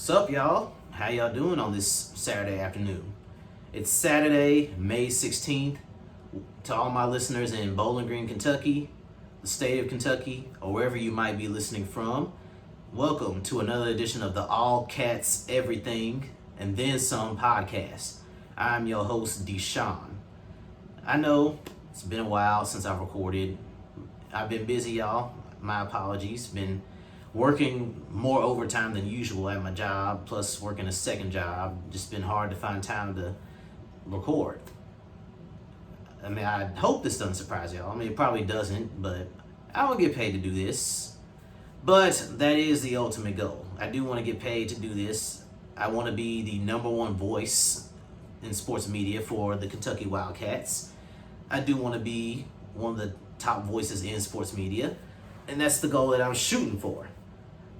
What's up, y'all? How y'all doing on this Saturday afternoon? It's Saturday, May 16th. To all my listeners in Bowling Green, Kentucky, the state of Kentucky, or wherever you might be listening from, welcome to another edition of the All Cats Everything and Then Some podcast. I'm your host, Deshaun. I know it's been a while since I've recorded. I've been busy, y'all. My apologies. Been working more overtime than usual at my job, plus working a second job. Just been hard to find time to record. I mean, I hope this doesn't surprise y'all. I mean, it probably doesn't, but I don't get paid to do this. But that is the ultimate goal. I do want to get paid to do this. I want to be the number one voice in sports media for the Kentucky Wildcats. I do want to be one of the top voices in sports media, and that's the goal that I'm shooting for.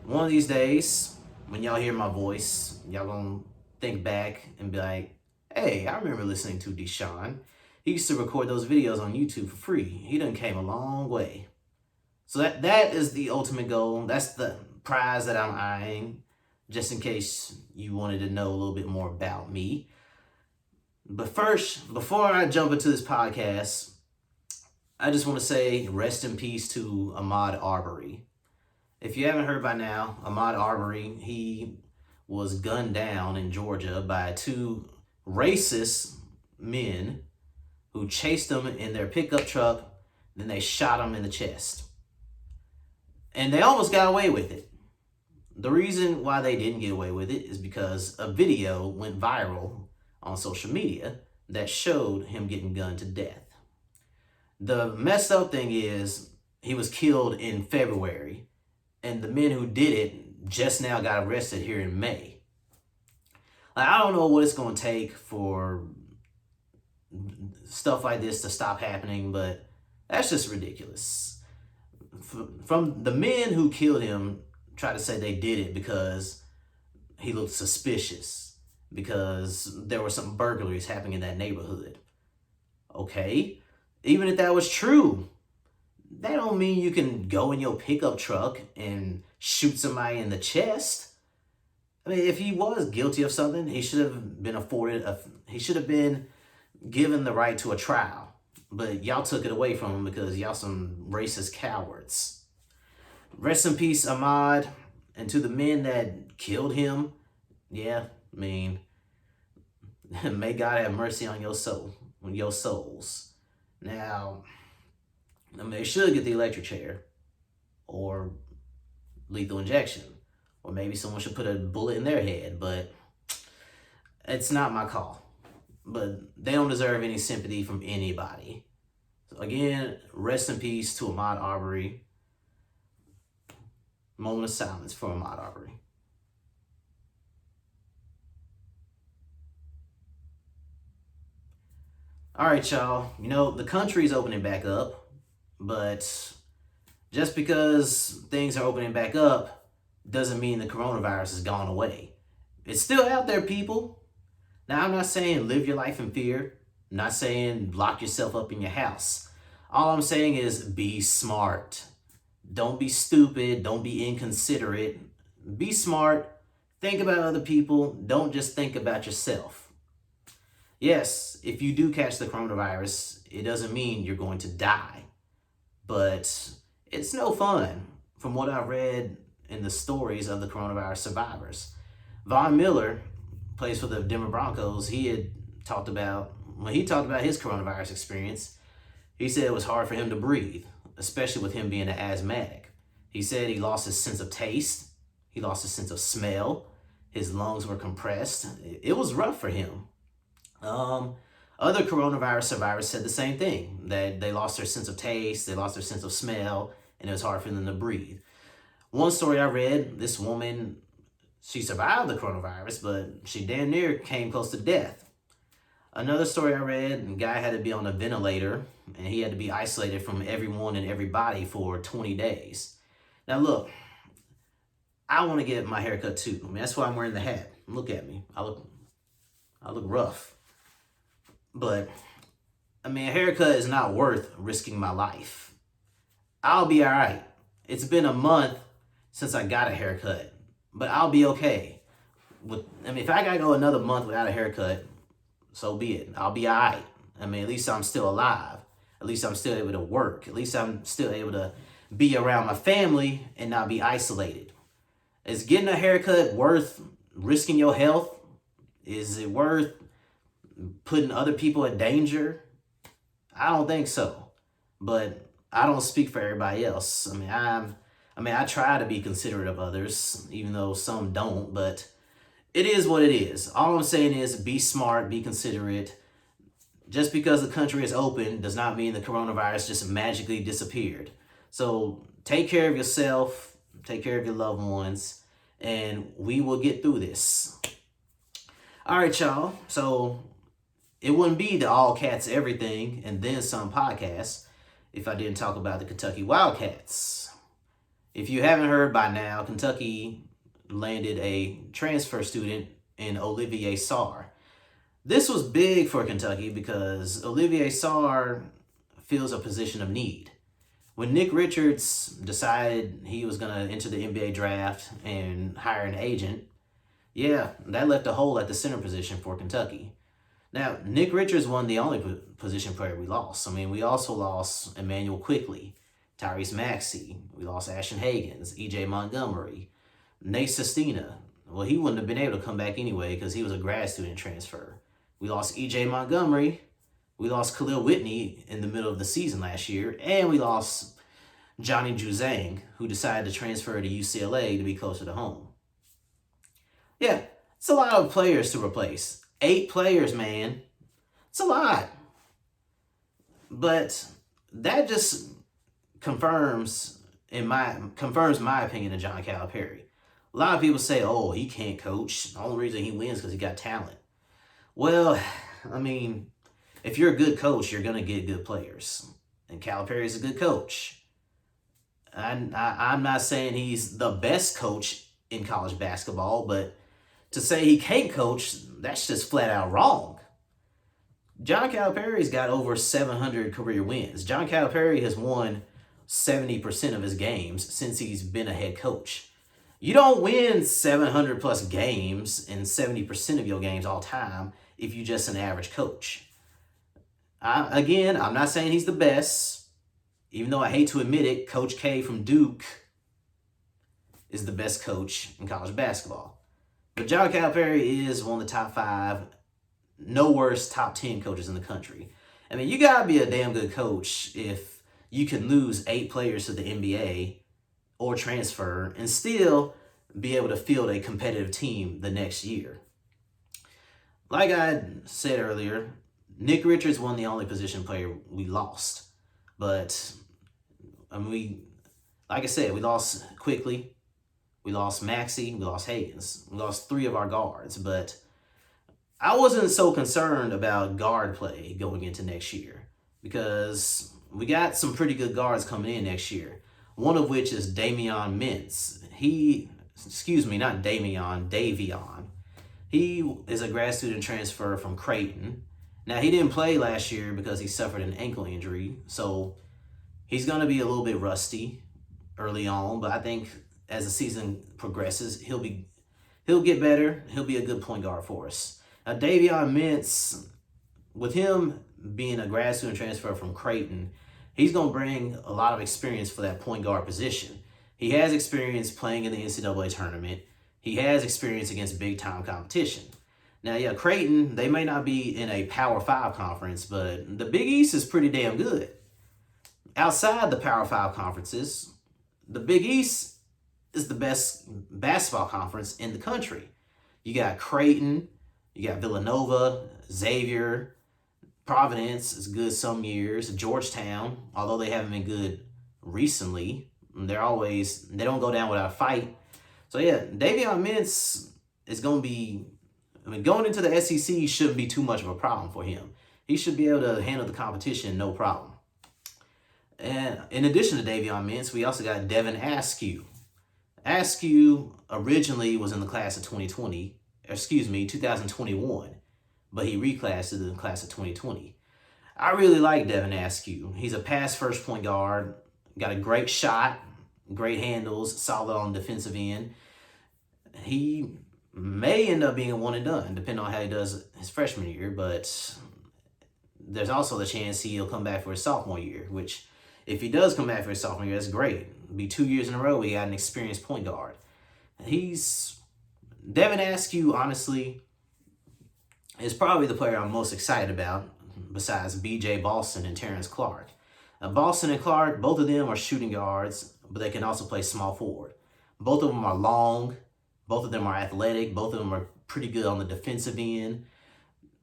One of these days, when y'all hear my voice, y'all gonna think back and be like, hey, I remember listening to Deshaun. He used to record those videos on YouTube for free. He done came a long way. So that is the ultimate goal. That's the prize that I'm eyeing, just in case you wanted to know a little bit more about me. But first, before I jump into this podcast, I just want to say rest in peace to Ahmaud Arbery. If you haven't heard by now, Ahmaud Arbery, he was gunned down in Georgia by two racist men who chased him in their pickup truck, then they shot him in the chest. And they almost got away with it. The reason why they didn't get away with it is because a video went viral on social media that showed him getting gunned to death. The messed up thing is he was killed in February, and the men who did it just now got arrested here in May. Like, I don't know what it's going to take for stuff like this to stop happening, but that's just ridiculous. From the men who killed him, try to say they did it because he looked suspicious, because there were some burglaries happening in that neighborhood. Okay, even if that was true, that don't mean you can go in your pickup truck and shoot somebody in the chest. I mean, if he was guilty of something, he should have been given the right to a trial. But y'all took it away from him because y'all some racist cowards. Rest in peace, Ahmaud. And to the men that killed him, yeah, I mean, may God have mercy on your soul, on your souls. Now, I mean, they should get the electric chair or lethal injection, or maybe someone should put a bullet in their head, but it's not my call. But they don't deserve any sympathy from anybody. So again, rest in peace to Ahmaud Arbery. Moment of silence for Ahmaud Arbery. All right, y'all. You know, the country's opening back up. But just because things are opening back up doesn't mean the coronavirus has gone away. It's still out there, people. Now, I'm not saying live your life in fear. I'm not saying lock yourself up in your house. All I'm saying is be smart. Don't be stupid. Don't be inconsiderate. Be smart. Think about other people. Don't just think about yourself. Yes, if you do catch the coronavirus, it doesn't mean you're going to die. But it's no fun, from what I've read in the stories of the coronavirus survivors. Von Miller plays for the Denver Broncos. When he talked about his coronavirus experience, he said it was hard for him to breathe, especially with him being an asthmatic. He said he lost his sense of taste. He lost his sense of smell. His lungs were compressed. It was rough for him. Other coronavirus survivors said the same thing, that they lost their sense of taste, they lost their sense of smell, and it was hard for them to breathe. One story I read, this woman, she survived the coronavirus, but she damn near came close to death. Another story I read, a guy had to be on a ventilator, and he had to be isolated from everyone and everybody for 20 days. Now look, I want to get my hair cut too. I mean, that's why I'm wearing the hat. Look at me. I look rough. But, I mean, a haircut is not worth risking my life. I'll be all right. It's been a month since I got a haircut, but I'll be okay. if I gotta go another month without a haircut, so be it. I'll be all right. I mean, at least I'm still alive. At least I'm still able to work. At least I'm still able to be around my family and not be isolated. Is getting a haircut worth risking your health? Is it worth putting other people in danger? I don't think so. But I don't speak for everybody else. I try to be considerate of others, even though some don't, but it is what it is. All I'm saying is be smart, be considerate. Just because the country is open does not mean the coronavirus just magically disappeared. So take care of yourself, take care of your loved ones, and we will get through this. All right, y'all. So it wouldn't be the All Cats Everything and Then Some podcast if I didn't talk about the Kentucky Wildcats. If you haven't heard by now, Kentucky landed a transfer student in Olivier Sarr. This was big for Kentucky because Olivier Sarr fills a position of need. When Nick Richards decided he was going to enter the NBA draft and hire an agent, that left a hole at the center position for Kentucky. Now, Nick Richards wasn't the only position player we lost. We also lost Emmanuel Quickley, Tyrese Maxey. We lost Ashton Hagans, E.J. Montgomery, Nate Sestina. Well, he wouldn't have been able to come back anyway because he was a grad student transfer. We lost E.J. Montgomery. We lost Khalil Whitney in the middle of the season last year. And we lost Johnny Juzang, who decided to transfer to UCLA to be closer to home. Yeah, it's a lot of players to replace. 8 players, man. It's a lot. But that just confirms my opinion of John Calipari. A lot of people say, oh, he can't coach. The only reason he wins is because he got talent. Well, if you're a good coach, you're going to get good players. And Calipari is a good coach. I'm not saying he's the best coach in college basketball, but to say he can't coach, that's just flat out wrong. John Calipari's got over 700 career wins. John Calipari has won 70% of his games since he's been a head coach. You don't win 700 plus games and 70% of your games all time if you're just an average coach. I'm not saying he's the best, even though I hate to admit it. Coach K from Duke is the best coach in college basketball. But John Calipari is one of the top 5, no worse, top 10 coaches in the country. You gotta be a damn good coach if you can lose 8 players to the NBA or transfer and still be able to field a competitive team the next year. Like I said earlier, Nick Richards wasn't the only position player we lost. But, like I said, we lost Quickly, we lost Maxey, we lost Hagans. We lost 3 of our guards, but I wasn't so concerned about guard play going into next year because we got some pretty good guards coming in next year. One of which is Davion Mintz. Davion. He is a grad student transfer from Creighton. Now, he didn't play last year because he suffered an ankle injury, so he's going to be a little bit rusty early on, but I think as the season progresses, he'll get better. He'll be a good point guard for us. Now, Davion Mintz, with him being a grad student transfer from Creighton, he's going to bring a lot of experience for that point guard position. He has experience playing in the NCAA tournament. He has experience against big-time competition. Now, Creighton, they may not be in a Power 5 conference, but the Big East is pretty damn good. Outside the Power 5 conferences, the Big East is the best basketball conference in the country. You got Creighton, you got Villanova, Xavier, Providence is good some years, Georgetown, although they haven't been good recently. They don't go down without a fight. So Davion Mintz is going to be, going into the SEC shouldn't be too much of a problem for him. He should be able to handle the competition, no problem. And in addition to Davion Mintz, we also got Devin Askew. Askew originally was in the class of 2021, but he reclassed in the class of 2020. I really like Devin Askew. He's a pass-first point guard, got a great shot, great handles, solid on the defensive end. He may end up being a one and done, depending on how he does his freshman year. But there's also the chance he'll come back for his sophomore year, which if he does come back for his sophomore year, that's great. It'll be 2 years in a row we got an experienced point guard. Devin Askew, honestly, is probably the player I'm most excited about besides B.J. Boston and Terrence Clark. Now, Boston and Clark, both of them are shooting guards, but they can also play small forward. Both of them are long. Both of them are athletic. Both of them are pretty good on the defensive end.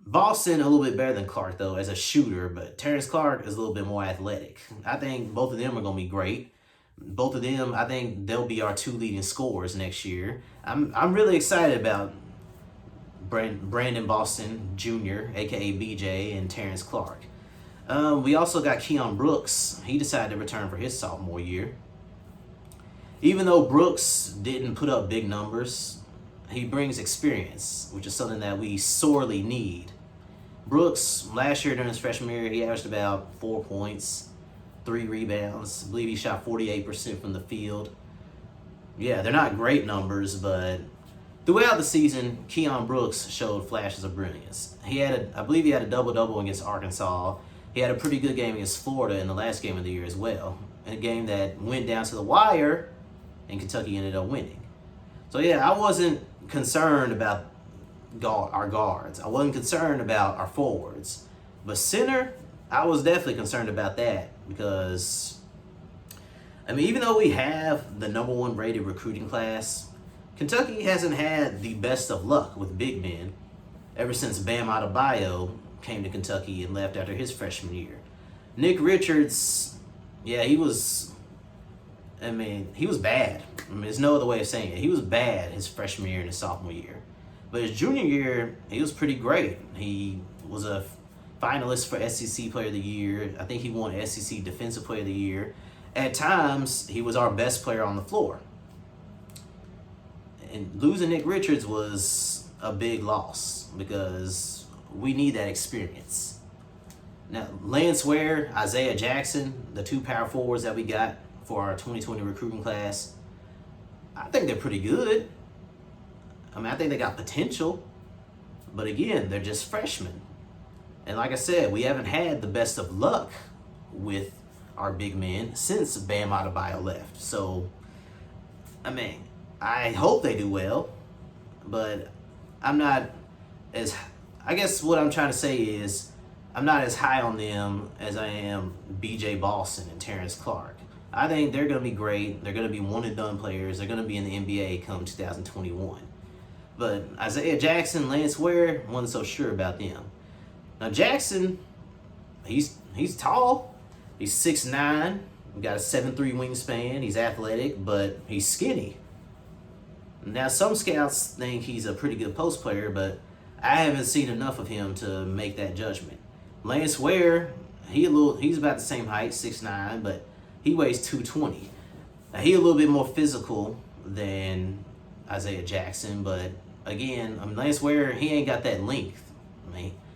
Boston, a little bit better than Clark, though, as a shooter, but Terrence Clark is a little bit more athletic. I think both of them are going to be great. Both of them, I think they'll be our 2 leading scorers next year. I'm really excited about Brandon Boston Jr., a.k.a. BJ, and Terrence Clark. We also got Keon Brooks. He decided to return for his sophomore year. Even though Brooks didn't put up big numbers, he brings experience, which is something that we sorely need. Brooks, last year during his freshman year, he averaged about 4 points, 3 rebounds. I believe he shot 48% from the field. Yeah, they're not great numbers, but throughout the season, Keon Brooks showed flashes of brilliance. I believe he had a double-double against Arkansas. He had a pretty good game against Florida in the last game of the year as well. In a game that went down to the wire, and Kentucky ended up winning. So yeah, I wasn't concerned about our guards. I wasn't concerned about our forwards. But center, I was definitely concerned about that because, even though we have the number 1 rated recruiting class, Kentucky hasn't had the best of luck with big men ever since Bam Adebayo came to Kentucky and left after his freshman year. Nick Richards, yeah, he was bad. There's no other way of saying it. He was bad his freshman year and his sophomore year. But his junior year, he was pretty great. He was a finalist for SEC Player of the Year. I think he won SEC Defensive Player of the Year. At times, he was our best player on the floor. And losing Nick Richards was a big loss because we need that experience. Now, Lance Ware, Isaiah Jackson, the 2 power forwards that we got for our 2020 recruiting class, I think they're pretty good. I think they got potential. But again, they're just freshmen. And like I said, we haven't had the best of luck with our big men since Bam Adebayo left. So, I hope they do well. But I guess what I'm trying to say is I'm not as high on them as I am B.J. Boston and Terrence Clark. I think they're going to be great. They're going to be one-and-done players. They're going to be in the NBA come 2021. But Isaiah Jackson, Lance Ware, wasn't so sure about them. Now Jackson, he's tall. He's 6'9". He got a 7'3" wingspan. He's athletic, but he's skinny. Now some scouts think he's a pretty good post player, but I haven't seen enough of him to make that judgment. Lance Ware, he's about the same height, 6'9", but he weighs 220. Now, he's a little bit more physical than Isaiah Jackson, but again, Lance Ware, he ain't got that length.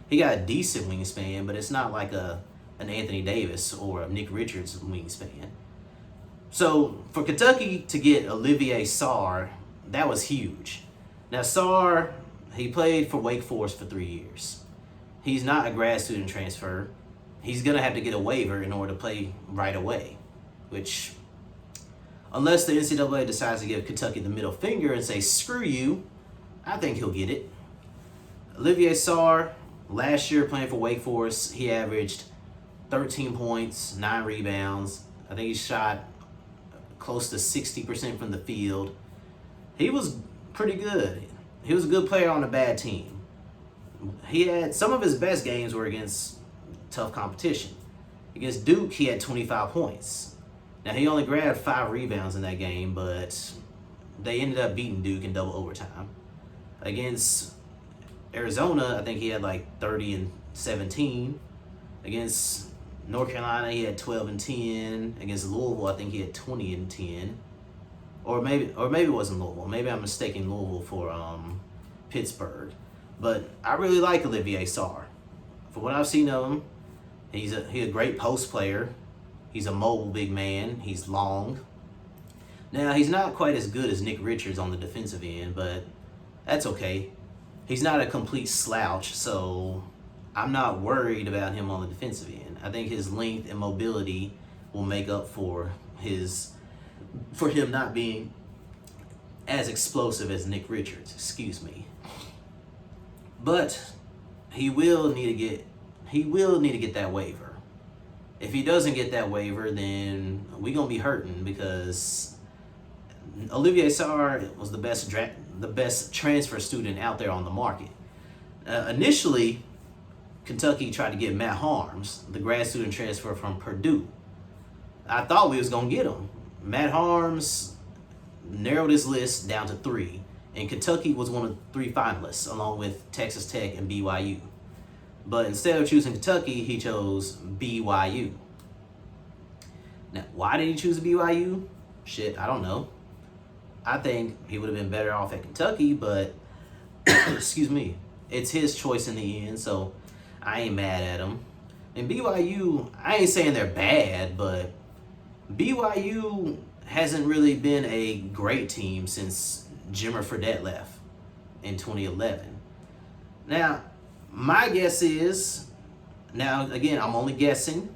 He got a decent wingspan, but it's not like an Anthony Davis or a Nick Richards wingspan. So for Kentucky to get Olivier Sarr, that was huge. Now Sarr, he played for Wake Forest for 3 years. He's not a grad student transfer. He's going to have to get a waiver in order to play right away, which, unless the NCAA decides to give Kentucky the middle finger and say, screw you, I think he'll get it. Olivier Sarr, last year playing for Wake Forest, he averaged 13 points, 9 rebounds. I think he shot close to 60% from the field. He was pretty good. He was a good player on a bad team. He had some of his best games were against tough competition. Against Duke, he had 25 points. Now, he only grabbed 5 rebounds in that game, but they ended up beating Duke in double overtime. Against Arizona, I think he had like 30 and 17. Against North Carolina, he had 12 and 10. Against Louisville, I think he had 20 and 10. Or maybe it wasn't Louisville. Maybe I'm mistaking Louisville for Pittsburgh. But I really like Olivier Sarr. For what I've seen of him, he's a great post player. He's a mobile big man. He's long. Now, he's not quite as good as Nick Richards on the defensive end, but That's okay. He's not a complete slouch, so I'm not worried about him on the defensive end. I think his length and mobility will make up for him not being as explosive as Nick Richards. Excuse me. But he will need to get that waiver. If he doesn't get that waiver, then we're gonna be hurting because Olivier Sarr was the best transfer student out there on the market. Initially, Kentucky tried to get Matt Harms, the grad student transfer from Purdue. I thought we was gonna get him. Matt Harms narrowed his list down to 3, and Kentucky was one of 3 finalists, along with Texas Tech and BYU. But instead of choosing Kentucky, he chose BYU. Now, why did he choose BYU? Shit, I don't know. I think he would have been better off at Kentucky, but excuse me, it's his choice in the end, so I ain't mad at him. And BYU, I ain't saying they're bad, but BYU hasn't really been a great team since Jimmer Fredette left in 2011. Now, my guess is, now again, I'm only guessing,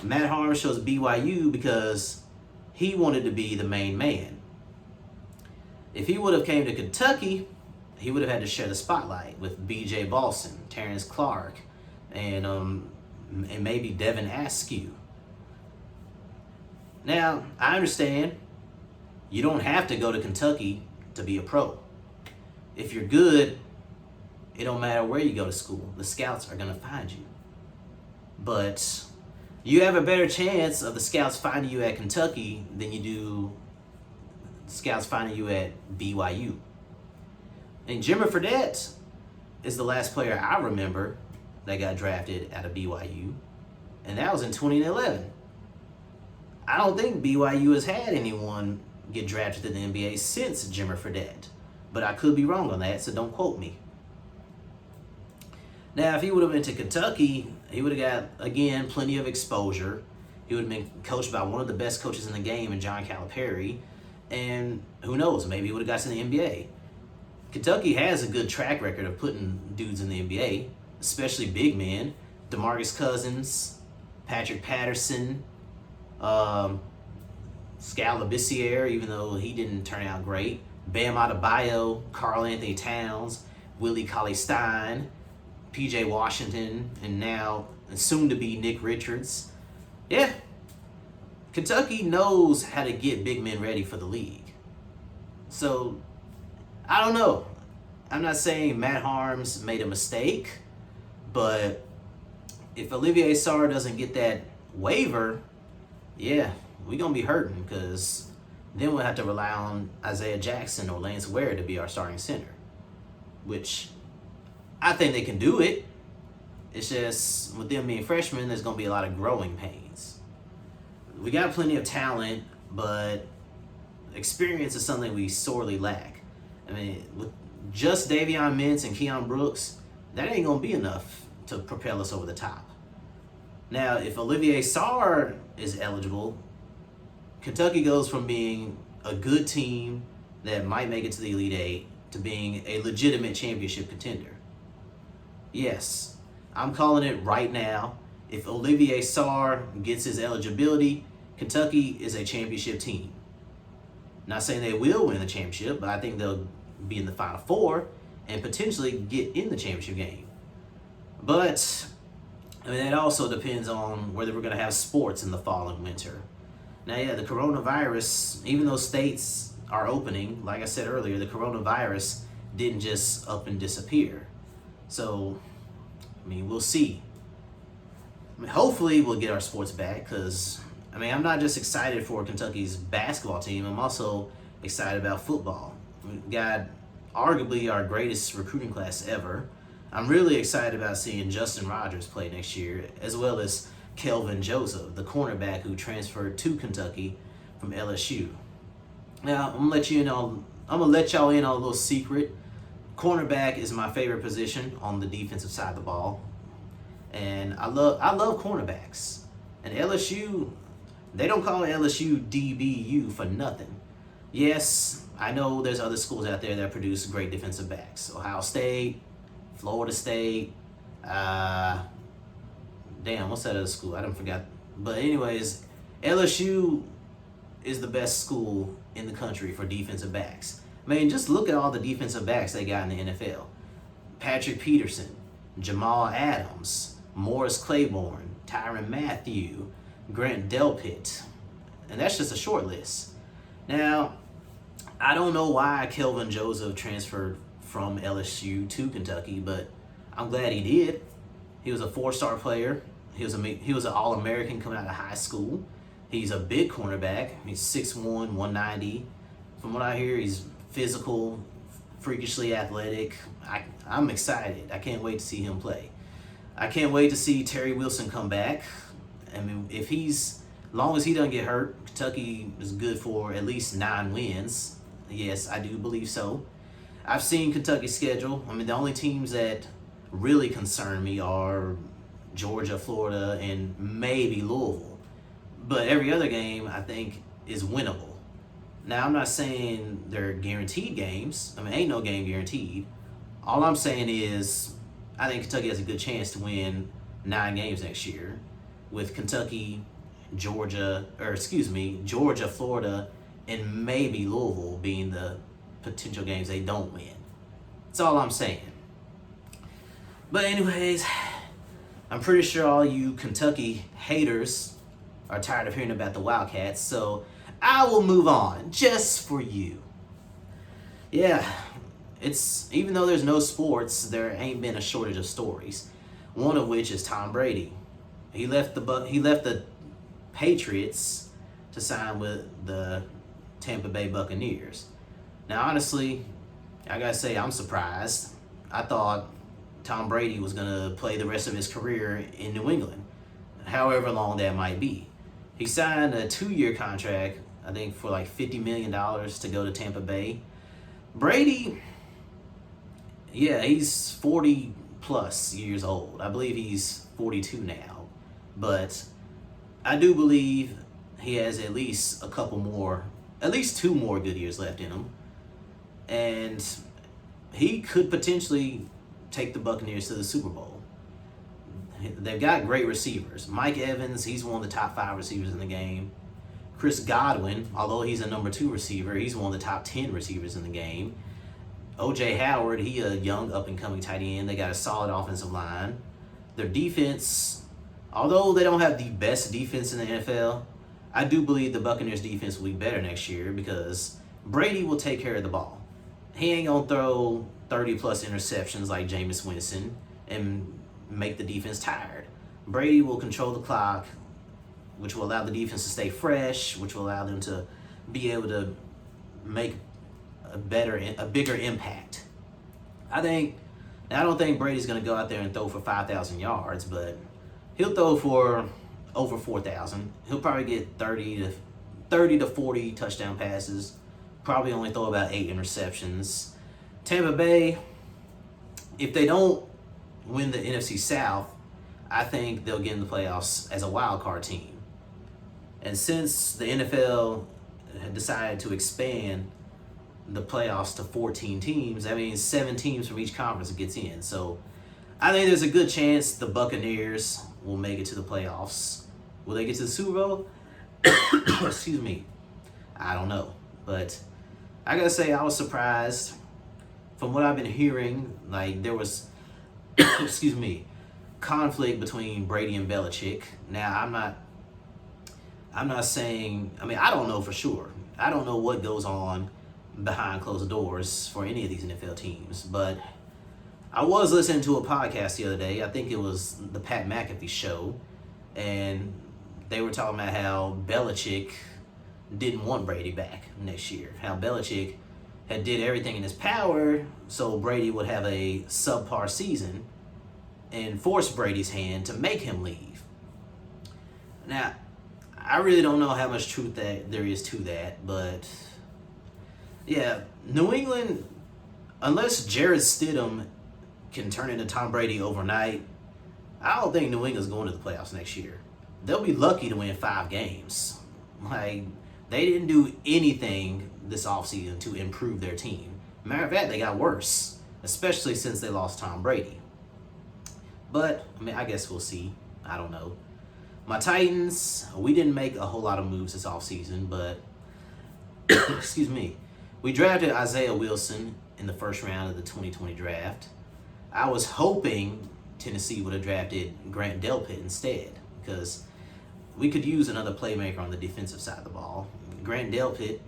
Matt Harms chose BYU because he wanted to be the main man. If he would have came to Kentucky, he would have had to share the spotlight with B.J. Balson, Terrence Clark, and maybe Devin Askew. Now, I understand you don't have to go to Kentucky to be a pro. If you're good, it don't matter where you go to school. The scouts are going to find you. But you have a better chance of the scouts finding you at Kentucky than you do scouts finding you at BYU. And Jimmer Fredette is the last player I remember that got drafted out of BYU, and that was in 2011. I don't think BYU has had anyone get drafted in the NBA since Jimmer Fredette, but I could be wrong on that, so don't quote me. Now, if he would have went to Kentucky, he would have got, again, plenty of exposure. He would have been coached by one of the best coaches in the game in John Calipari, and who knows, maybe he would have got to the NBA. Kentucky has a good track record of putting dudes in the NBA, especially big men. DeMarcus Cousins, Patrick Patterson, Skal Labissiere, even though he didn't turn out great, Bam Adebayo, Karl Anthony Towns, Willie Cauley-Stein, PJ Washington, and now soon to be Nick Richards. Yeah, Kentucky knows how to get big men ready for the league. So, I don't know. I'm not saying Matt Harms made a mistake, but if Olivier Sarr doesn't get that waiver, yeah, we're going to be hurting because then we'll have to rely on Isaiah Jackson or Lance Ware to be our starting center, which I think they can do it. It's just with them being freshmen, there's going to be a lot of growing pains. We got plenty of talent, but experience is something we sorely lack. I mean, with just Davion Mintz and Keon Brooks, that ain't going to be enough to propel us over the top. Now, if Olivier Sarr is eligible, Kentucky goes from being a good team that might make it to the Elite Eight to being a legitimate championship contender. Yes, I'm calling it right now. If Olivier Sarr gets his eligibility, Kentucky is a championship team. Not saying they will win the championship, but I think they'll be in the Final Four and potentially get in the championship game. But I mean, that also depends on whether we're going to have sports in the fall and winter. Now, yeah, the coronavirus, even though states are opening, like I said earlier, the coronavirus didn't just up and disappear. So, I mean, we'll see. I mean, hopefully we'll get our sports back because, I mean, I'm not just excited for Kentucky's basketball team. I'm also excited about football. We got arguably our greatest recruiting class ever. I'm really excited about seeing Justin Rogers play next year, as well as Kelvin Joseph, the cornerback who transferred to Kentucky from LSU. Now, I'm gonna let y'all in on a little secret. Cornerback is my favorite position on the defensive side of the ball, and I love cornerbacks. And LSU, they don't call LSU DBU for nothing. Yes, I know there's other schools out there that produce great defensive backs. Ohio State, Florida State, uh, damn, what's that other school? I don't forgot. But anyways, LSU is the best school in the country for defensive backs. I mean, just look at all the defensive backs they got in the NFL. Patrick Peterson, Jamal Adams, Morris Claiborne, Tyrann Mathieu, Grant Delpit. And that's just a short list. Now, I don't know why Kelvin Joseph transferred from LSU to Kentucky, but I'm glad he did. He was a 4-star player. He was an All-American coming out of high school. He's a big cornerback. He's 6'1", 190. From what I hear, he's physical, freakishly athletic. I'm excited. I can't wait to see him play. I can't wait to see Terry Wilson come back. I mean, as long as he doesn't get hurt, Kentucky is good for at least 9 wins. Yes, I do believe so. I've seen Kentucky's schedule. I mean, the only teams that really concern me are Georgia, Florida, and maybe Louisville. But every other game, I think, is winnable. Now, I'm not saying they're guaranteed games. I mean, ain't no game guaranteed. All I'm saying is I think Kentucky has a good chance to win 9 games next year, with Kentucky, Georgia, Florida, and maybe Louisville being the potential games they don't win. That's all I'm saying. But anyways, I'm pretty sure all you Kentucky haters are tired of hearing about the Wildcats, so I will move on just for you. Yeah, even though there's no sports, there ain't been a shortage of stories. One of which is Tom Brady. He left the Patriots to sign with the Tampa Bay Buccaneers. Now, honestly, I gotta say I'm surprised. I thought Tom Brady was gonna play the rest of his career in New England, however long that might be. He signed a 2-year contract, I think, for like $50 million to go to Tampa Bay. Brady, yeah, he's 40 plus years old. I believe he's 42 now. But I do believe he has at least 2 more good years left in him. And he could potentially take the Buccaneers to the Super Bowl. They've got great receivers. Mike Evans, he's one of the top 5 receivers in the game. Chris Godwin, although he's a number 2 receiver, he's one of the top 10 receivers in the game. O.J. Howard, he a young up-and-coming tight end. They got a solid offensive line. Their defense, although they don't have the best defense in the NFL, I do believe the Buccaneers defense will be better next year because Brady will take care of the ball. He ain't going to throw 30-plus interceptions like Jameis Winston and make the defense tired. Brady will control the clock, which will allow the defense to stay fresh, which will allow them to be able to make a bigger impact. I don't think Brady's going to go out there and throw for 5,000 yards, but he'll throw for over 4,000. He'll probably get 30 to 40 touchdown passes, probably only throw about 8 interceptions. Tampa Bay, if they don't win the NFC South, I think they'll get in the playoffs as a wild card team. And since the NFL had decided to expand the playoffs to 14 teams, that means 7 teams from each conference gets in. So I think there's a good chance the Buccaneers will make it to the playoffs. Will they get to the Super Bowl? Excuse me. I don't know. But I gotta say, I was surprised. From what I've been hearing, like there was excuse me, conflict between Brady and Belichick. Now I'm not saying, I mean, I don't know for sure. I don't know what goes on behind closed doors for any of these NFL teams, but I was listening to a podcast the other day. I think it was the Pat McAfee show, and they were talking about how Belichick didn't want Brady back next year. How Belichick had did everything in his power so Brady would have a subpar season and force Brady's hand to make him leave. Now, I really don't know how much truth that there is to that, but yeah, New England, unless Jarrett Stidham can turn into Tom Brady overnight, I don't think New England's going to the playoffs next year. They'll be lucky to win 5 games. Like, they didn't do anything this offseason to improve their team. Matter of fact, they got worse, especially since they lost Tom Brady. But, I mean, I guess we'll see. I don't know. My Titans, we didn't make a whole lot of moves this offseason, but, excuse me, we drafted Isaiah Wilson in the first round of the 2020 draft. I was hoping Tennessee would have drafted Grant Delpit instead, because we could use another playmaker on the defensive side of the ball. Grant Delpit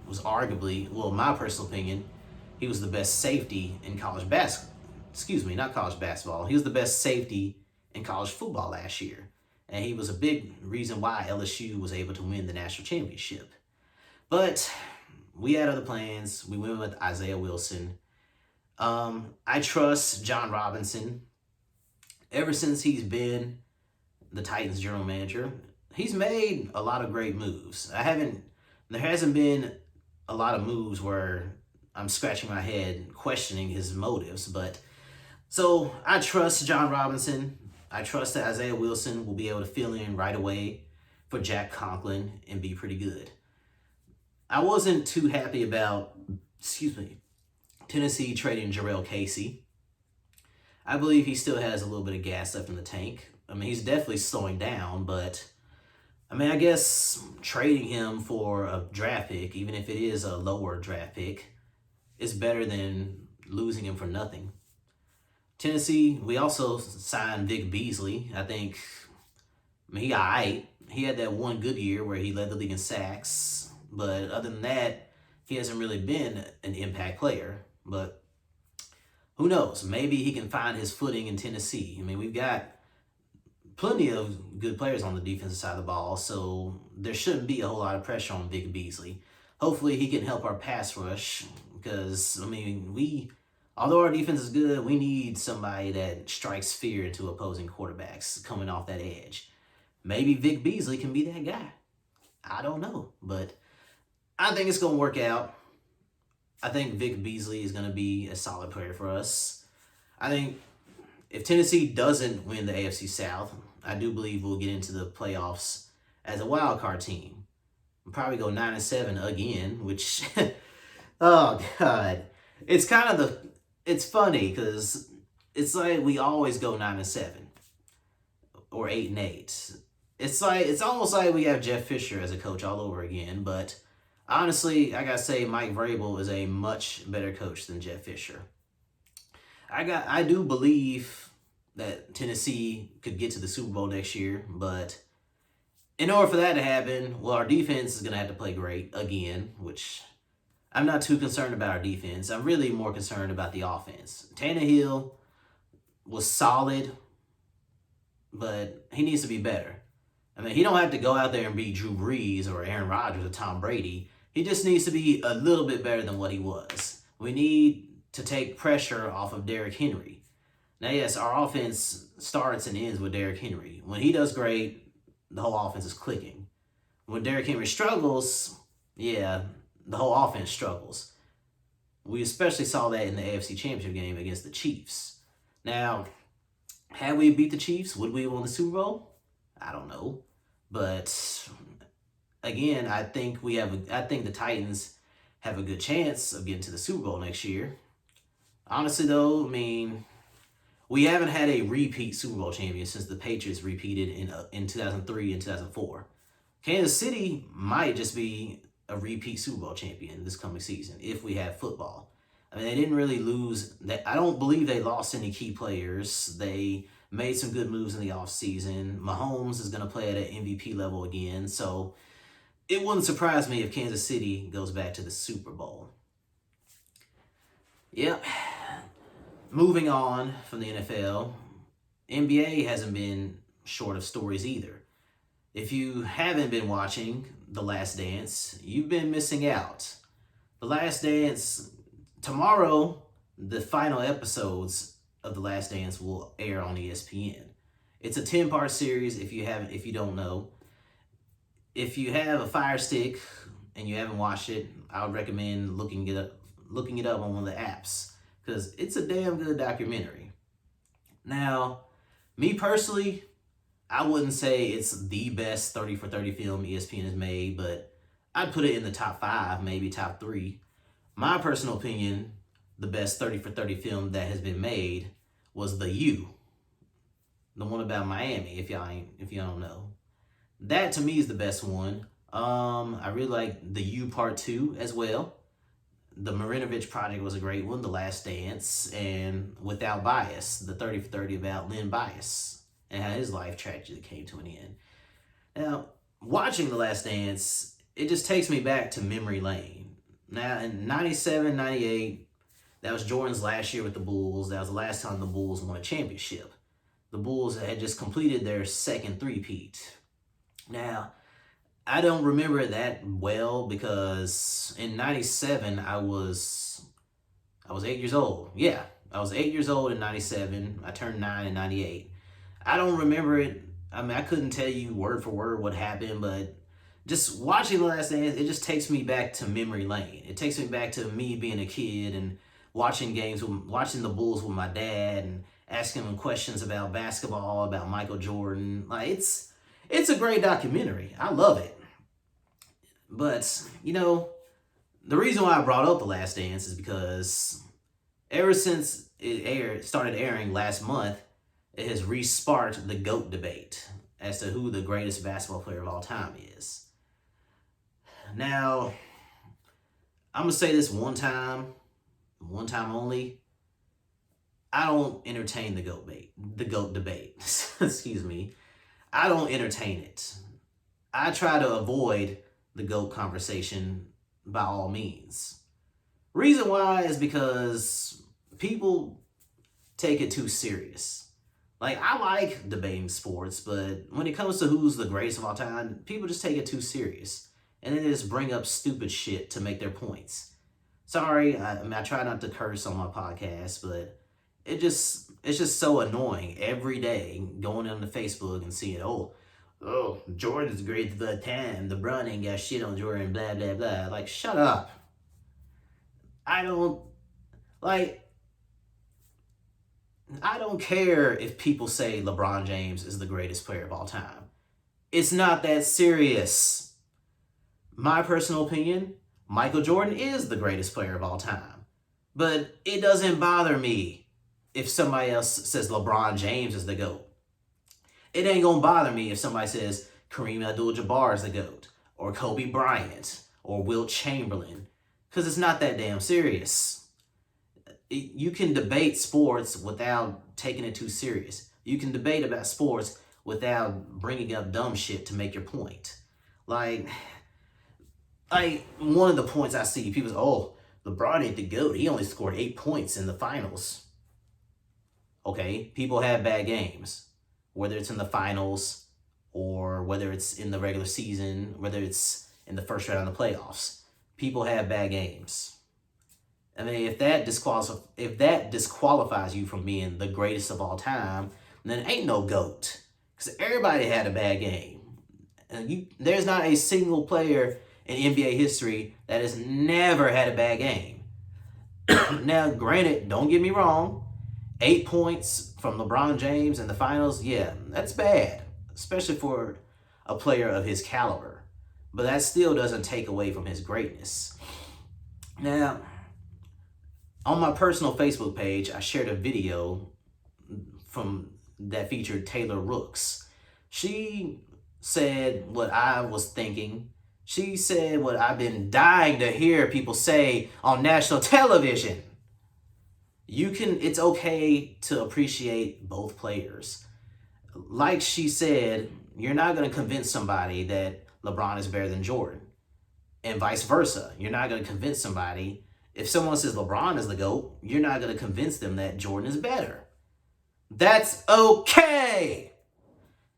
was arguably, well, in my personal opinion, he was the best safety in college basketball. Excuse me, not college basketball. He was the best safety in college football last year. And he was a big reason why LSU was able to win the national championship. But we had other plans. We went with Isaiah Wilson. I trust John Robinson. Ever since he's been the Titans general manager, he's made a lot of great moves. There hasn't been a lot of moves where I'm scratching my head questioning his motives, but so I trust John Robinson. I trust that Isaiah Wilson will be able to fill in right away for Jack Conklin and be pretty good. I wasn't too happy about, Tennessee trading Jarrell Casey. I believe he still has a little bit of gas left in the tank. I mean, he's definitely slowing down, but I mean, I guess trading him for a draft pick, even if it is a lower draft pick, is better than losing him for nothing. Tennessee, we also signed Vic Beasley. I mean, he alright. He had that one good year where he led the league in sacks, but other than that, he hasn't really been an impact player. But who knows? Maybe he can find his footing in Tennessee. I mean, we've got plenty of good players on the defensive side of the ball, so there shouldn't be a whole lot of pressure on Vic Beasley. Hopefully he can help our pass rush because, I mean, although our defense is good, we need somebody that strikes fear into opposing quarterbacks coming off that edge. Maybe Vic Beasley can be that guy. I don't know, but I think it's going to work out. I think Vic Beasley is going to be a solid player for us. I think if Tennessee doesn't win the AFC South, I do believe we'll get into the playoffs as a wild card team. We'll probably go 9-7 again, which, oh God. It's it's funny because it's like we always go 9-7 or 8-8. It's almost like we have Jeff Fisher as a coach all over again, but honestly, I gotta say Mike Vrabel is a much better coach than Jeff Fisher. I do believe that Tennessee could get to the Super Bowl next year, but in order for that to happen, well, our defense is going to have to play great again, which I'm not too concerned about our defense. I'm really more concerned about the offense. Tannehill was solid, but he needs to be better. I mean, he don't have to go out there and be Drew Brees or Aaron Rodgers or Tom Brady. He just needs to be a little bit better than what he was. We need to take pressure off of Derrick Henry. Now, yes, our offense starts and ends with Derrick Henry. When he does great, the whole offense is clicking. When Derrick Henry struggles, yeah, the whole offense struggles. We especially saw that in the AFC Championship game against the Chiefs. Now, had we beat the Chiefs, would we have won the Super Bowl? I don't know. But again, I think the Titans have a good chance of getting to the Super Bowl next year. Honestly, though, I mean, we haven't had a repeat Super Bowl champion since the Patriots repeated in 2003 and 2004. Kansas City might just be a repeat Super Bowl champion this coming season if we have football. I mean, they didn't really lose. I don't believe they lost any key players. They made some good moves in the offseason. Mahomes is going to play at an MVP level again, so it wouldn't surprise me if Kansas City goes back to the Super Bowl. Yep. Moving on from the NFL, NBA hasn't been short of stories either. If you haven't been watching The Last Dance, you've been missing out. The Last Dance, tomorrow, the final episodes of The Last Dance will air on ESPN. It's a 10-part series if you don't know. If you have a Fire Stick and you haven't watched it, I would recommend looking it up on one of the apps because it's a damn good documentary. Now, me personally, I wouldn't say it's the best 30 for 30 film ESPN has made, but I'd put it in the top 5, maybe top 3. My personal opinion, the best 30 for 30 film that has been made was The U, the one about Miami. If y'all don't know, that to me is the best one. I really like The U Part 2 as well. The Marinovich Project was a great one. The Last Dance, and Without Bias, the 30 for 30 about Len Bias and how his life tragedy came to an end. Now, watching The Last Dance, it just takes me back to memory lane. Now, in 97, 98, that was Jordan's last year with the Bulls. That was the last time the Bulls won a championship. The Bulls had just completed their second three-peat. Now, I don't remember it that well because in 97, I was 8 years old. Yeah, I was 8 years old in 97. I turned 9 in 98. I don't remember it. I mean, I couldn't tell you word for word what happened, but just watching The Last Dance, it just takes me back to memory lane. It takes me back to me being a kid and watching the Bulls with my dad and asking him questions about basketball, about Michael Jordan. Like, it's a great documentary. I love it. But, the reason why I brought up The Last Dance is because ever since it started airing last month, it has re-sparked the GOAT debate as to who the greatest basketball player of all time is. Now, I'm going to say this one time only. I don't entertain the GOAT debate. Excuse me. I don't entertain it. I try to avoid the GOAT conversation by all means. Reason why is because people take it too serious. Like, I like debating sports, but when it comes to who's the greatest of all time, people just take it too serious. And then they just bring up stupid shit to make their points. Sorry, I try not to curse on my podcast, but it's just so annoying every day going on the Facebook and seeing, oh, Jordan's great of the time. LeBron ain't got shit on Jordan, blah, blah, blah. Like, shut up. I don't care if people say LeBron James is the greatest player of all time. It's not that serious. My personal opinion, Michael Jordan is the greatest player of all time. But it doesn't bother me if somebody else says LeBron James is the GOAT. It ain't gonna bother me if somebody says Kareem Abdul-Jabbar is the GOAT, or Kobe Bryant, or Wilt Chamberlain, because it's not that damn serious. You can debate sports without taking it too serious. You can debate about sports without bringing up dumb shit to make your point. Like one of the points I see, people say, oh, LeBron ain't the GOAT. He only scored 8 points in the finals. Okay, people have bad games. Whether it's in the finals or whether it's in the regular season, whether it's in the first round of the playoffs. People have bad games. I mean, if that disqualifies you from being the greatest of all time, then ain't no GOAT. Because everybody had a bad game. And there's not a single player in NBA history that has never had a bad game. Now, granted, don't get me wrong, 8 points from LeBron James in the finals, yeah, that's bad, especially for a player of his caliber. But that still doesn't take away from his greatness. Now, on my personal Facebook page, I shared a video that featured Taylor Rooks. She said what I was thinking. She said what I've been dying to hear people say on national television. It's okay to appreciate both players. Like she said, you're not going to convince somebody that LeBron is better than Jordan. And vice versa. You're not going to convince somebody, if someone says LeBron is the GOAT, you're not going to convince them that Jordan is better. That's okay.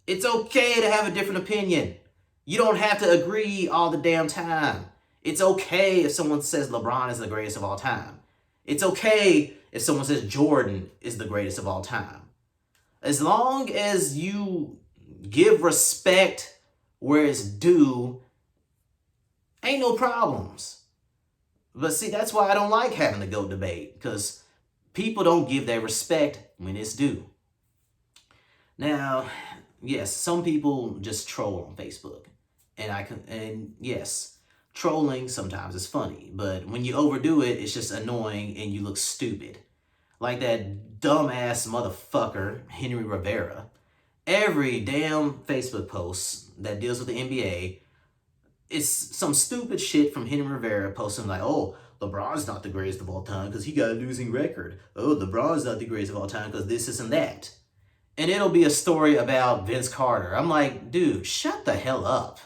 It's okay to have a different opinion. You don't have to agree all the damn time. It's okay if someone says LeBron is the greatest of all time. It's okay if someone says Jordan is the greatest of all time. As long as you give respect where it's due, ain't no problems. But see, that's why I don't like having the GOAT debate, because people don't give their respect when it's due. Now, yes, some people just troll on Facebook. And yes, Trolling sometimes is funny, but when you overdo it, it's just annoying and you look stupid. Like that dumbass motherfucker, Henry Rivera. Every damn Facebook post that deals with the NBA, it's some stupid shit from Henry Rivera posting like, oh, LeBron's not the greatest of all time because he got a losing record. Oh, LeBron's not the greatest of all time because this and that. And it'll be a story about Vince Carter. I'm like, dude, shut the hell up.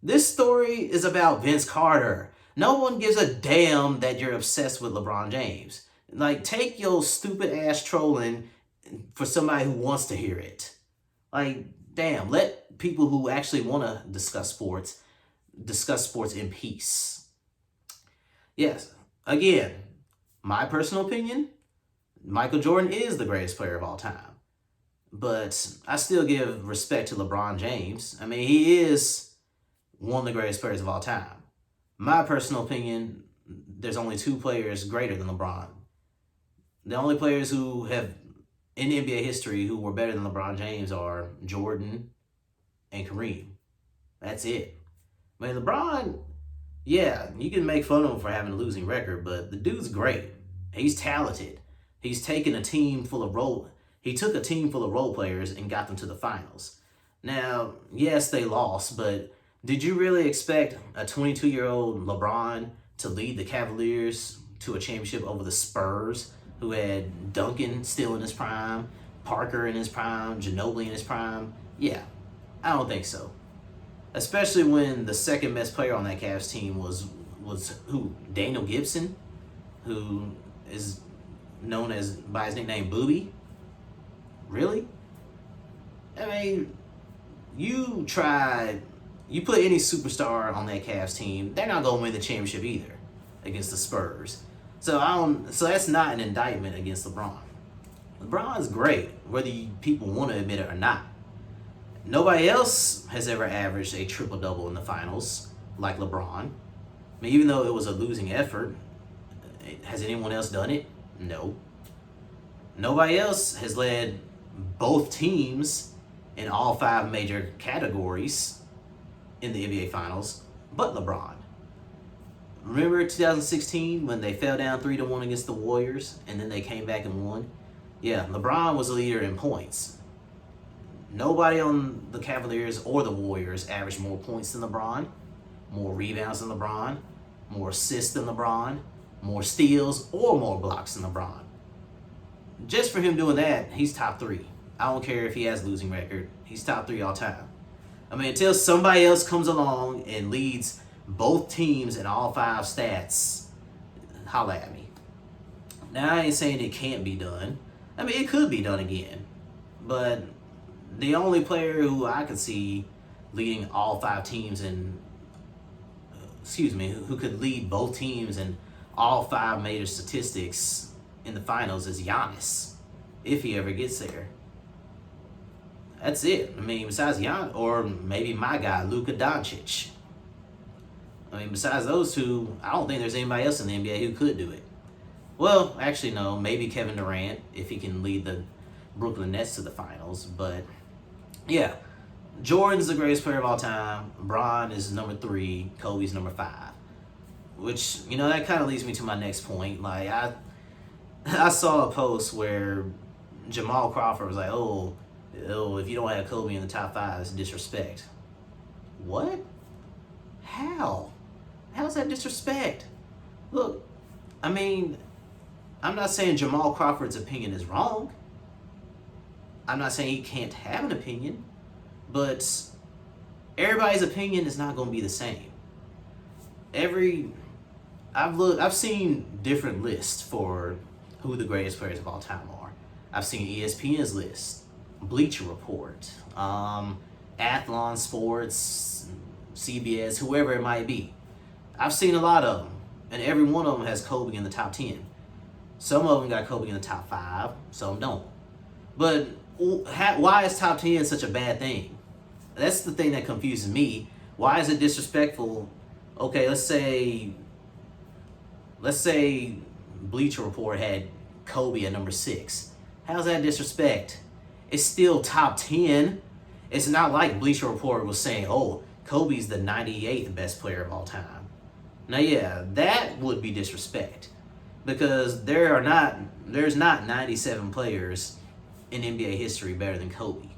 This story is about Vince Carter. No one gives a damn that you're obsessed with LeBron James. Like, take your stupid ass trolling for somebody who wants to hear it. Like, damn, let people who actually want to discuss sports in peace. Yes, again, my personal opinion, Michael Jordan is the greatest player of all time. But I still give respect to LeBron James. I mean, he is one of the greatest players of all time. My personal opinion, there's only two players greater than LeBron. The only players who have, in NBA history, who were better than LeBron James are Jordan and Kareem. That's it. I mean, LeBron, yeah, you can make fun of him for having a losing record, but the dude's great. He's talented. He took a team full of role players and got them to the finals. Now, yes, they lost, but did you really expect a 22-year-old LeBron to lead the Cavaliers to a championship over the Spurs, who had Duncan still in his prime, Parker in his prime, Ginobili in his prime? Yeah, I don't think so. Especially when the second best player on that Cavs team was who? Daniel Gibson, who is known by his nickname Booby. Really? I mean, you put any superstar on that Cavs team, they're not gonna win the championship either against the Spurs. So that's not an indictment against LeBron. LeBron's great, whether people want to admit it or not. Nobody else has ever averaged a triple-double in the finals like LeBron. I mean, even though it was a losing effort, has anyone else done it? No. Nobody else has led both teams in all 5 major categories in the NBA Finals but LeBron. Remember 2016 when they fell down 3-1 against the Warriors and then they came back and won? Yeah, LeBron was the leader in points. Nobody on the Cavaliers or the Warriors averaged more points than LeBron, more rebounds than LeBron, more assists than LeBron, more steals, or more blocks than LeBron. Just for him doing that, he's top 3. I don't care if he has a losing record. He's top 3 all time. I mean, until somebody else comes along and leads both teams in all 5 stats, holla at me. Now, I ain't saying it can't be done. I mean, it could be done again. But the only player who I could see leading all 5 teams who could lead both teams in all 5 major statistics in the finals is Giannis, if he ever gets there. That's it. I mean, besides Giannis, or maybe my guy, Luka Doncic. I mean, besides those two, I don't think there's anybody else in the NBA who could do it. Well, actually, no. Maybe Kevin Durant, if he can lead the Brooklyn Nets to the finals. But, yeah. Jordan's the greatest player of all time. LeBron is number 3. Kobe's number 5. Which, that kind of leads me to my next point. Like, I saw a post where Jamal Crawford was like, oh, if you don't have Kobe in the top 5, it's disrespect. What? How? How's that disrespect? Look, I mean, I'm not saying Jamal Crawford's opinion is wrong. I'm not saying he can't have an opinion, but everybody's opinion is not going to be the same. I've seen different lists for who the greatest players of all time are. I've seen ESPN's list, Bleacher Report, Athlon Sports, CBS, whoever it might be. I've seen a lot of them, and every one of them has Kobe in the top 10. Some of them got Kobe in the top 5, some don't. But why is top 10 such a bad thing? That's the thing that confuses me. Why is it disrespectful? Okay, let's say Bleacher Report had Kobe at number 6. How's that disrespect? It's still top 10. It's not like Bleacher Report was saying, oh, Kobe's the 98th best player of all time. Now, yeah, that would be disrespect because there's not 97 players in NBA history better than Kobe.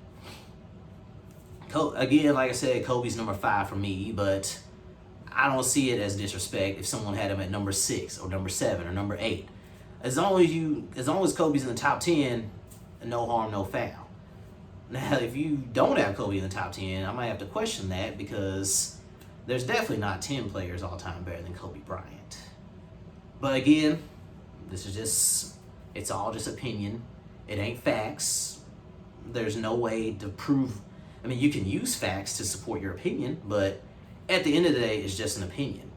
Again, like I said, Kobe's number 5 for me, but I don't see it as disrespect if someone had him at number 6 or number 7 or number 8. As long as Kobe's in the top 10, no harm, no foul. Now, if you don't have Kobe in the top 10, I might have to question that because there's definitely not 10 players all time better than Kobe Bryant. But again, it's all just opinion. It ain't facts. There's no way to prove. I mean, you can use facts to support your opinion, but at the end of the day, it's just an opinion.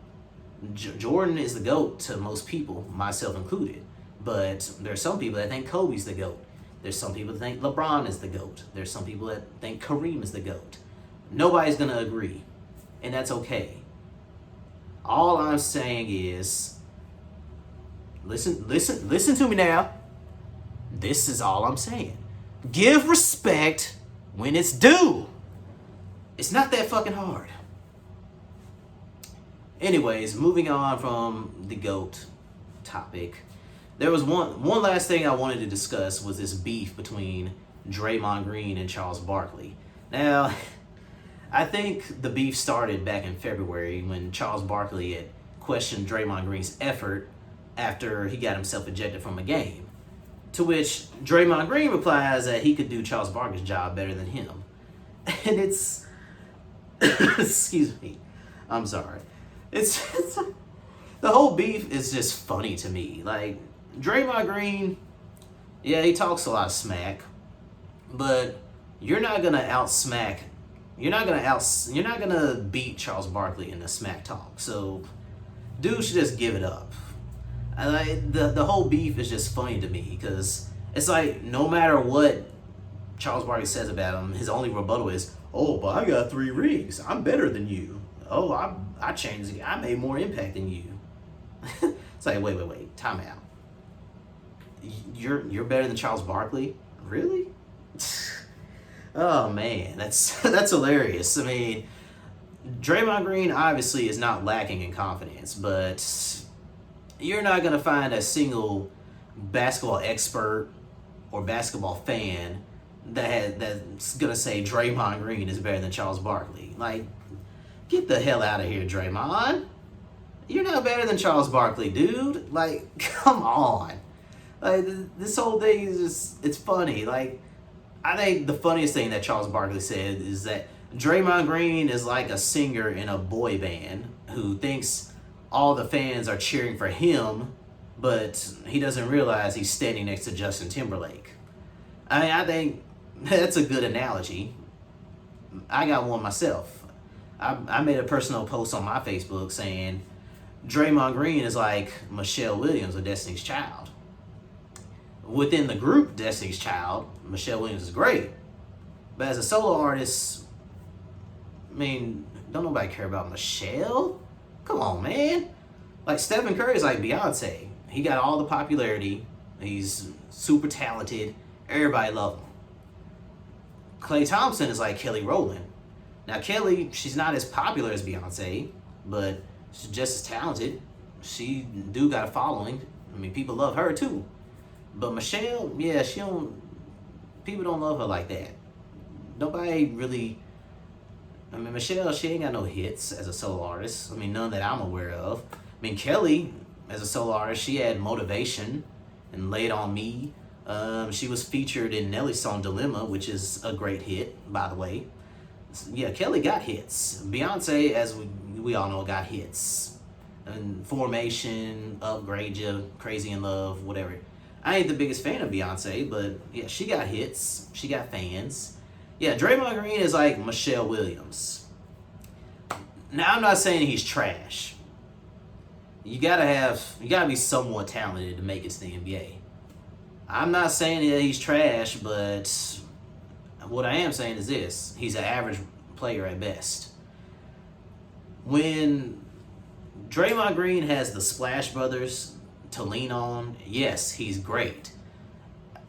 Jordan is the GOAT to most people, myself included. But there's some people that think Kobe's the GOAT. There's some people that think LeBron is the GOAT. There's some people that think Kareem is the GOAT. Nobody's going to agree, and that's okay. All I'm saying is, listen to me now. This is all I'm saying. Give respect when it's due. It's not that fucking hard. Anyways, moving on from the GOAT topic, there was one last thing I wanted to discuss was this beef between Draymond Green and Charles Barkley. Now, I think the beef started back in February when Charles Barkley had questioned Draymond Green's effort after he got himself ejected from a game. To which Draymond Green replies that he could do Charles Barkley's job better than him. And it's excuse me, I'm sorry. It's the whole beef is just funny to me. Like, Draymond Green, yeah, he talks a lot of smack, but you're not gonna beat Charles Barkley in the smack talk. So, dude should just give it up. The whole beef is just funny to me because it's like no matter what Charles Barkley says about him, his only rebuttal is, "Oh, but I got 3 rings. I'm better than you. Oh, I changed. I made more impact than you." It's like, wait, time out. You're better than Charles Barkley? Really? Oh man, that's hilarious. I mean, Draymond Green obviously is not lacking in confidence, but you're not gonna find a single basketball expert or basketball fan that's gonna say Draymond Green is better than Charles Barkley. Like, get the hell out of here, Draymond. You're not better than Charles Barkley, dude. Like, come on. Like, this whole thing is just, it's funny. Like, I think the funniest thing that Charles Barkley said is that Draymond Green is like a singer in a boy band who thinks all the fans are cheering for him, but he doesn't realize he's standing next to Justin Timberlake. I mean, I think that's a good analogy. I got one myself. I made a personal post on my Facebook saying Draymond Green is like Michelle Williams of Destiny's Child. Within the group Destiny's Child, Michelle Williams is great. But as a solo artist, I mean, don't nobody care about Michelle? Come on, man. Like, Stephen Curry is like Beyonce. He got all the popularity. He's super talented. Everybody loves him. Klay Thompson is like Kelly Rowland. Now, Kelly, she's not as popular as Beyonce, but she's just as talented. She do got a following. I mean, people love her too. But Michelle, yeah, people don't love her like that. Nobody really, I mean, Michelle, she ain't got no hits as a solo artist. I mean, none that I'm aware of. I mean, Kelly, as a solo artist, she had Motivation and Lay It On Me. She was featured in Nelly's song Dilemma, which is a great hit, by the way. Yeah, Kelly got hits. Beyonce, as we all know, got hits. And Formation, Upgrade Ya, Crazy in Love, whatever. I ain't the biggest fan of Beyonce, but yeah, she got hits. She got fans. Yeah, Draymond Green is like Michelle Williams. Now, I'm not saying he's trash. You gotta be somewhat talented to make it to the NBA. I'm not saying that he's trash, but what I am saying is this: he's an average player at best. When Draymond Green has the Splash Brothers to lean on, yes, he's great.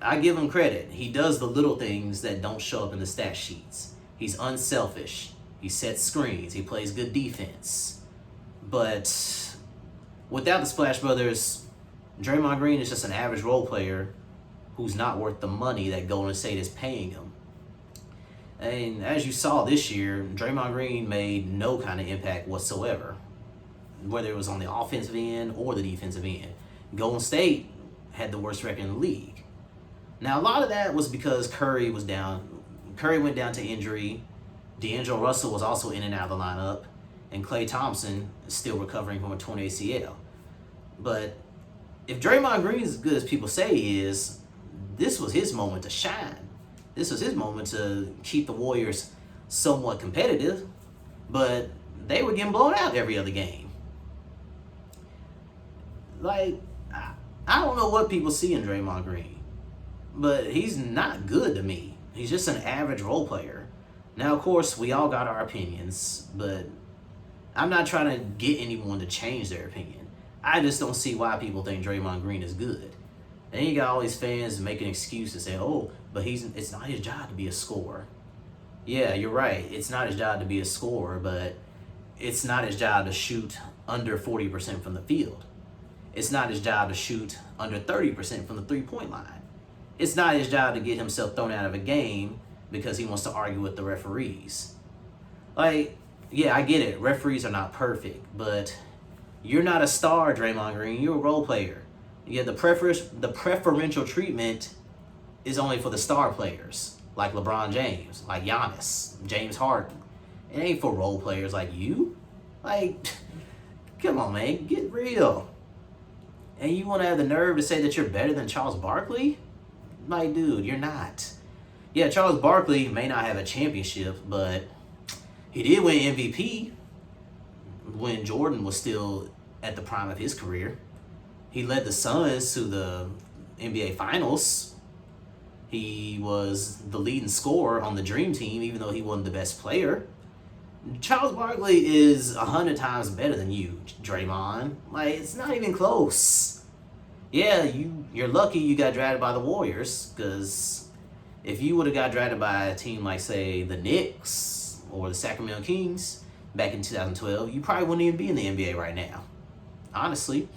I give him credit. He does the little things that don't show up in the stat sheets. He's unselfish. He sets screens. He plays good defense. But Without the Splash Brothers, Draymond Green is just an average role player who's not worth the money that Golden State is paying him. And as you saw this year, Draymond Green made no kind of impact whatsoever, whether it was on the offensive end or the defensive end. Golden State had the worst record in the league. Now, a lot of that was because Curry was down. Curry went down to injury. D'Angelo Russell was also in and out of the lineup. And Klay Thompson is still recovering from a torn ACL. But if Draymond Green is as good as people say he is, this was his moment to shine. This was his moment to keep the Warriors somewhat competitive. But they were getting blown out every other game. Like, I don't know what people see in Draymond Green, but he's not good to me. He's just an average role player. Now, of course, we all got our opinions, but I'm not trying to get anyone to change their opinion. I just don't see why people think Draymond Green is good. Then you got all these fans making excuses saying, oh, but it's not his job to be a scorer. Yeah, you're right. It's not his job to be a scorer, but it's not his job to shoot under 40% from the field. It's not his job to shoot under 30% from the three-point line. It's not his job to get himself thrown out of a game because he wants to argue with the referees. Like, yeah, I get it. Referees are not perfect, but you're not a star, Draymond Green. You're a role player. Yeah, the preferential treatment is only for the star players, like LeBron James, like Giannis, James Harden. It ain't for role players like you. Like, come on, man, get real. And you want to have the nerve to say that you're better than Charles Barkley? Like, dude, you're not. Yeah, Charles Barkley may not have a championship, but he did win MVP when Jordan was still at the prime of his career. He led the Suns to the NBA Finals. He was the leading scorer on the Dream Team, even though he wasn't the best player. Charles Barkley is 100 times better than you, Draymond. Like, it's not even close. Yeah, you're lucky you got drafted by the Warriors, because if you would have got drafted by a team like, say, the Knicks or the Sacramento Kings back in 2012, you probably wouldn't even be in the NBA right now. Honestly.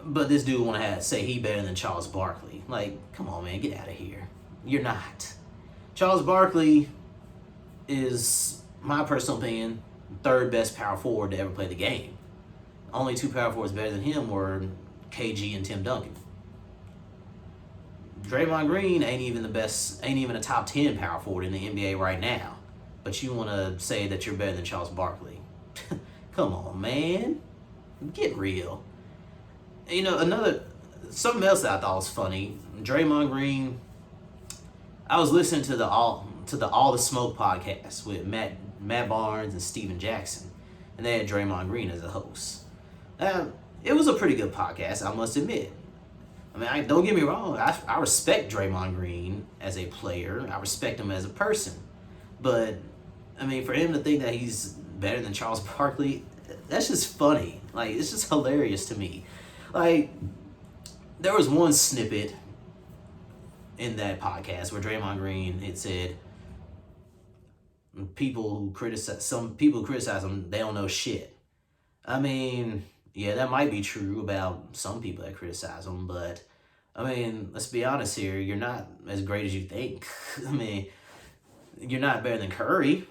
But this dude want to say he better than Charles Barkley. Like, come on, man, get out of here. You're not. Charles Barkley is, my personal opinion, third best power forward to ever play the game. Only two power forwards better than him were KG and Tim Duncan. Draymond Green ain't even a top 10 power forward in the NBA right now. But you want to say that you're better than Charles Barkley. Come on, man. Get real. You know, something else that I thought was funny. Draymond Green, I was listening to the All the Smoke podcast with Matt Barnes and Steven Jackson, and they had Draymond Green as a host. It was a pretty good podcast, I must admit. I mean, don't get me wrong, I respect Draymond Green as a player. I respect him as a person. But, I mean, for him to think that he's better than Charles Barkley, that's just funny. Like, it's just hilarious to me. Like, there was one snippet in that podcast where Draymond Green had said, some people who criticize him, they don't know shit. I mean, yeah, that might be true about some people that criticize him, but I mean, let's be honest here, you're not as great as you think. I mean, you're not better than Curry.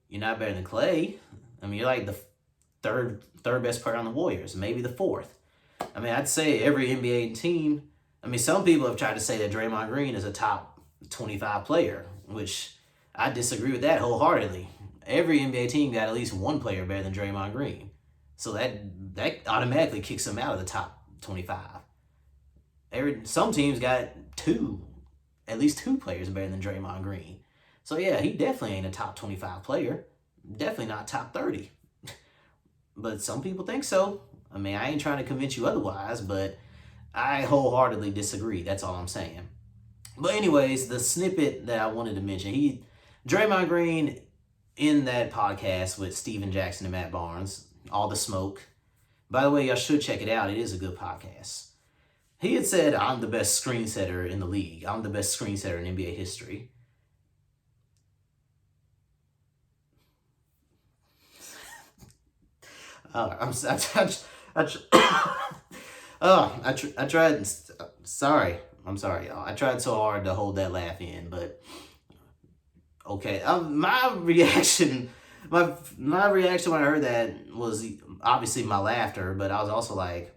You're not better than Klay. I mean, you're like the third best player on the Warriors, maybe the fourth. I mean, I'd say every NBA team, I mean, some people have tried to say that Draymond Green is a top 25 player, which I disagree with that wholeheartedly. Every NBA team got at least one player better than Draymond Green. So that automatically kicks him out of the top 25. Some teams got at least two players better than Draymond Green. So yeah, he definitely ain't a top 25 player. Definitely not top 30. But some people think so. I mean, I ain't trying to convince you otherwise, but I wholeheartedly disagree. That's all I'm saying. But anyways, the snippet that I wanted to mention, Draymond Green in that podcast with Steven Jackson and Matt Barnes, All the Smoke. By the way, y'all should check it out. It is a good podcast. He had said, I'm the best screen setter in the league. I'm the best screen setter in NBA history. I'm I tr- I tried. Sorry, I'm sorry, y'all. I tried so hard to hold that laugh in, but okay. My reaction, my reaction when I heard that was obviously my laughter, but I was also like,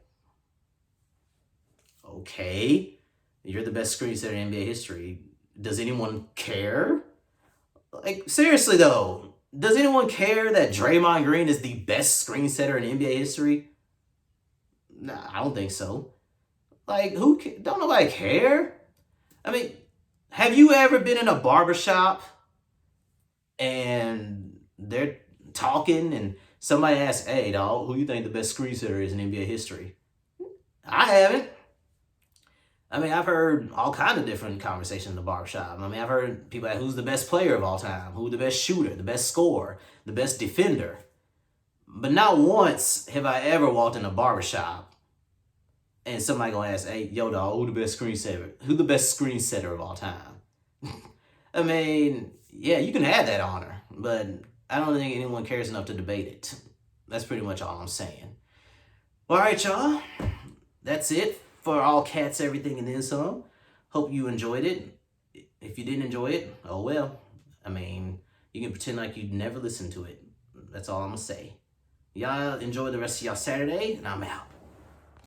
okay, you're the best screensaver in NBA history. Does anyone care? Like, seriously though, does anyone care that Draymond Green is the best screensetter in NBA history? Nah, I don't think so. Like, don't nobody care? I mean, have you ever been in a barbershop and they're talking and somebody asks, hey, dog, who you think the best screensaver is in NBA history? I haven't. I mean, I've heard all kinds of different conversations in the barbershop. I mean, I've heard people ask, who's the best player of all time? Who's the best shooter, the best scorer, the best defender? But not once have I ever walked in a barbershop and somebody gonna ask, hey, yo, dog, who the best screensaver? Who the best screensetter of all time? I mean, yeah, you can have that honor, but I don't think anyone cares enough to debate it. That's pretty much all I'm saying. All right, y'all. That's it for All Cats, Everything, and Then Some. Hope you enjoyed it. If you didn't enjoy it, oh well. I mean, you can pretend like you never listened to it. That's all I'm going to say. Y'all enjoy the rest of y'all Saturday, and I'm out.